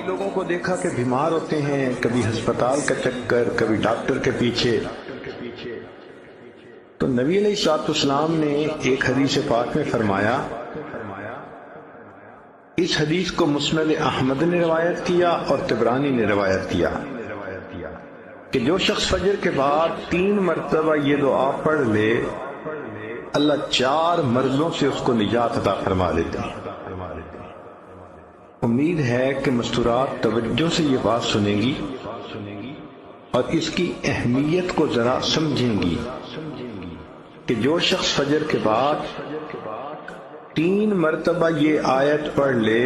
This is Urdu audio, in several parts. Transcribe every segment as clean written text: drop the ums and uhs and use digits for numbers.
لوگوں کو دیکھا کہ بیمار ہوتے ہیں، کبھی ہسپتال کا چکر، کبھی ڈاکٹر کے پیچھے. تو نبی علیہ الصلوۃ والسلام نے ایک حدیث پاک میں فرمایا، اس حدیث کو مسند احمد نے روایت کیا اور طبرانی نے روایت کیا کہ جو شخص فجر کے بعد 3 مرتبہ یہ دعا پڑھ لے، اللہ 4 مرضوں سے اس کو نجات عطا فرما لیتے ہیں. امید ہے کہ مستورات توجہ سے یہ بات سنیں گی اور اس کی اہمیت کو ذرا سمجھیں گی کہ جو شخص فجر کے بعد 3 مرتبہ یہ آیت پڑھ لے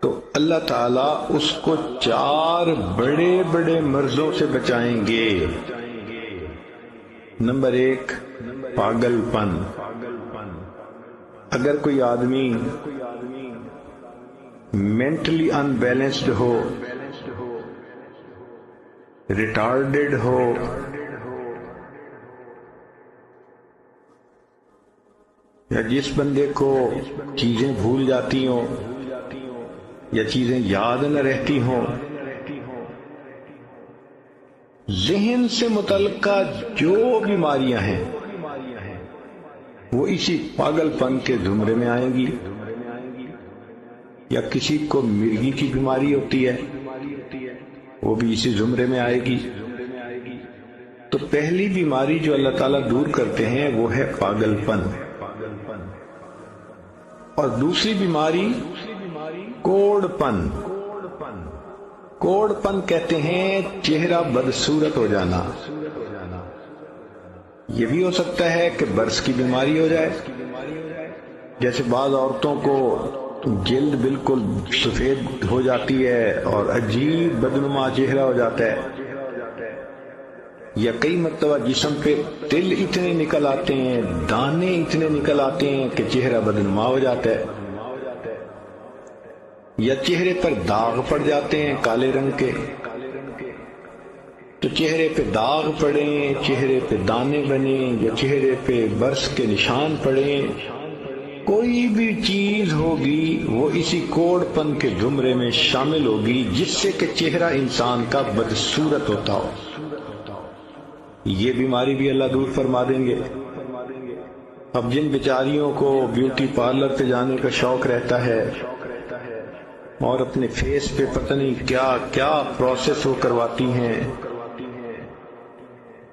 تو اللہ تعالیٰ اس کو 4 بڑے بڑے مرضوں سے بچائیں گے. نمبر 1، پاگل پن. اگر کوئی آدمی مینٹلی ان بیلنسڈ ہو، ریٹارڈڈ ہو، یا جس بندے کو چیزیں بھول جاتی ہوں یا چیزیں یاد نہ رہتی ہوں، ذہن سے متعلقہ جو بیماریاں ہیں وہ اسی پاگل پن کے زمرے میں آئیں گی. یا کسی کو مرگی کی بیماری ہوتی ہے، وہ بھی اسی زمرے میں آئے گی. تو پہلی بیماری جو اللہ تعالیٰ دور کرتے ہیں وہ ہے پاگل پن، اور دوسری بیماری کوڑ پن. کوڑ پن کہتے ہیں چہرہ بدصورت ہو جانا. یہ بھی ہو سکتا ہے کہ برس کی بیماری ہو جائے، جیسے بعض عورتوں کو جلد بالکل سفید ہو جاتی ہے اور عجیب بدنما چہرہ ہو جاتا ہے، یا کئی مرتبہ جسم پہ تل اتنے نکل آتے ہیں، دانے اتنے نکل آتے ہیں کہ چہرہ بدنما ہو جاتا ہے، یا چہرے پر داغ پڑ جاتے ہیں کالے رنگ کے. تو چہرے پہ داغ پڑیں، چہرے پہ دانے بنیں، یا چہرے پہ برس کے نشان پڑیں، کوئی بھی چیز ہوگی وہ اسی کوڑ پن کے زمرے میں شامل ہوگی جس سے کہ چہرہ انسان کا بدصورت ہوتا ہو. یہ بیماری بھی اللہ دور فرما دیں گے. اب جن بیچاریوں کو بیوٹی پارلر پہ جانے کا شوق رہتا ہے اور اپنے فیس پہ پتہ نہیں کیا کیا پروسیس وہ کرواتی ہیں،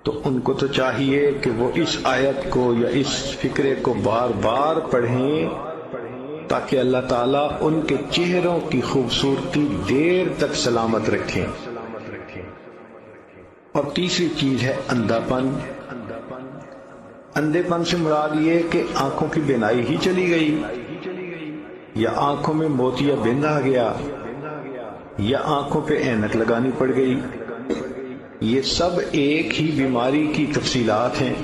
تو ان کو تو چاہیے کہ وہ اس آیت کو یا اس فکرے کو بار بار پڑھیں تاکہ اللہ تعالیٰ ان کے چہروں کی خوبصورتی دیر تک سلامت رکھیں. اور تیسری چیز ہے اندھا پن. اندھے پن سے مراد یہ کہ آنکھوں کی بینائی ہی چلی گئی، یا آنکھوں میں موتیا بند آ گیا، یا آنکھوں پہ اینک لگانی پڑ گئی. یہ سب ایک ہی بیماری کی تفصیلات ہیں.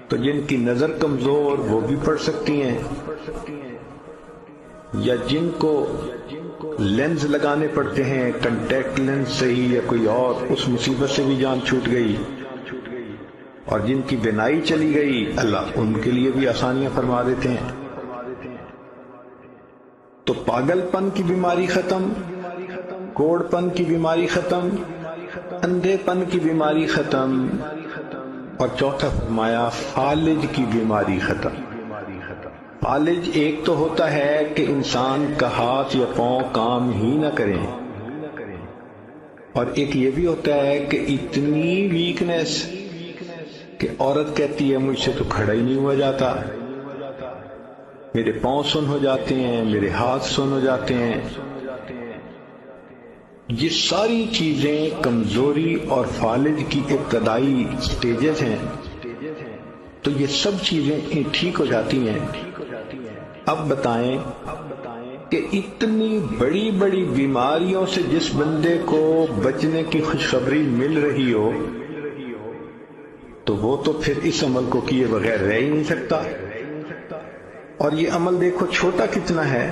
تو جن کی نظر کمزور وہ بھی پڑھ سکتی ہیں، یا جن کو لینز لگانے پڑتے ہیں، کنٹیکٹ لینز صحیح یا کوئی اور، اس مصیبت سے بھی جان چھوٹ گئی. اور جن کی بینائی چلی گئی اللہ ان کے لیے بھی آسانیاں فرما دیتے ہیں. تو پاگل پن کی بیماری ختم، کوڑ پن کی بیماری ختم، اندھے پن کی بیماری ختم، اور چوتھا فرمایا فالج کی بیماری ختم. فالج ایک تو ہوتا ہے کہ انسان کا ہاتھ یا پاؤں کام ہی نہ کریں، اور ایک یہ بھی ہوتا ہے کہ اتنی ویکنیس کہ عورت کہتی ہے مجھ سے تو کھڑا ہی نہیں ہوا جاتا، میرے پاؤں سن ہو جاتے ہیں، میرے ہاتھ سن ہو جاتے ہیں. یہ ساری چیزیں کمزوری اور فالج کی ابتدائی سٹیجز ہیں. تو یہ سب چیزیں ٹھیک ہو جاتی ہیں. اب بتائیں کہ اتنی بڑی بڑی بیماریوں سے جس بندے کو بچنے کی خوشخبری مل رہی ہو تو وہ تو پھر اس عمل کو کیے بغیر رہ ہی نہیں سکتا. اور یہ عمل دیکھو چھوٹا کتنا ہے.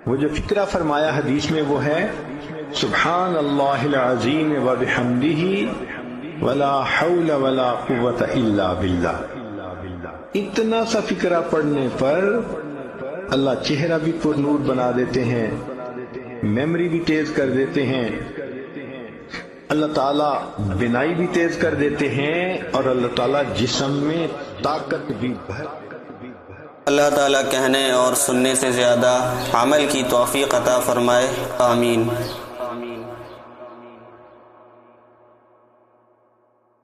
وہ جو فکرہ فرمایا حدیث میں وہ ہے سبحان اللہ العظیم وبحمدہ ولا حول ولا قوة الا باللہ. اتنا سا فکرہ پڑھنے پر اللہ چہرہ بھی پر نور بنا دیتے ہیں، میموری بھی تیز کر دیتے ہیں، اللہ تعالیٰ بینائی بھی تیز کر دیتے ہیں، اور اللہ تعالیٰ جسم میں طاقت بھی بھر۔ اللہ تعالیٰ کہنے اور سننے سے زیادہ عمل کی توفیق عطا فرمائے، آمین۔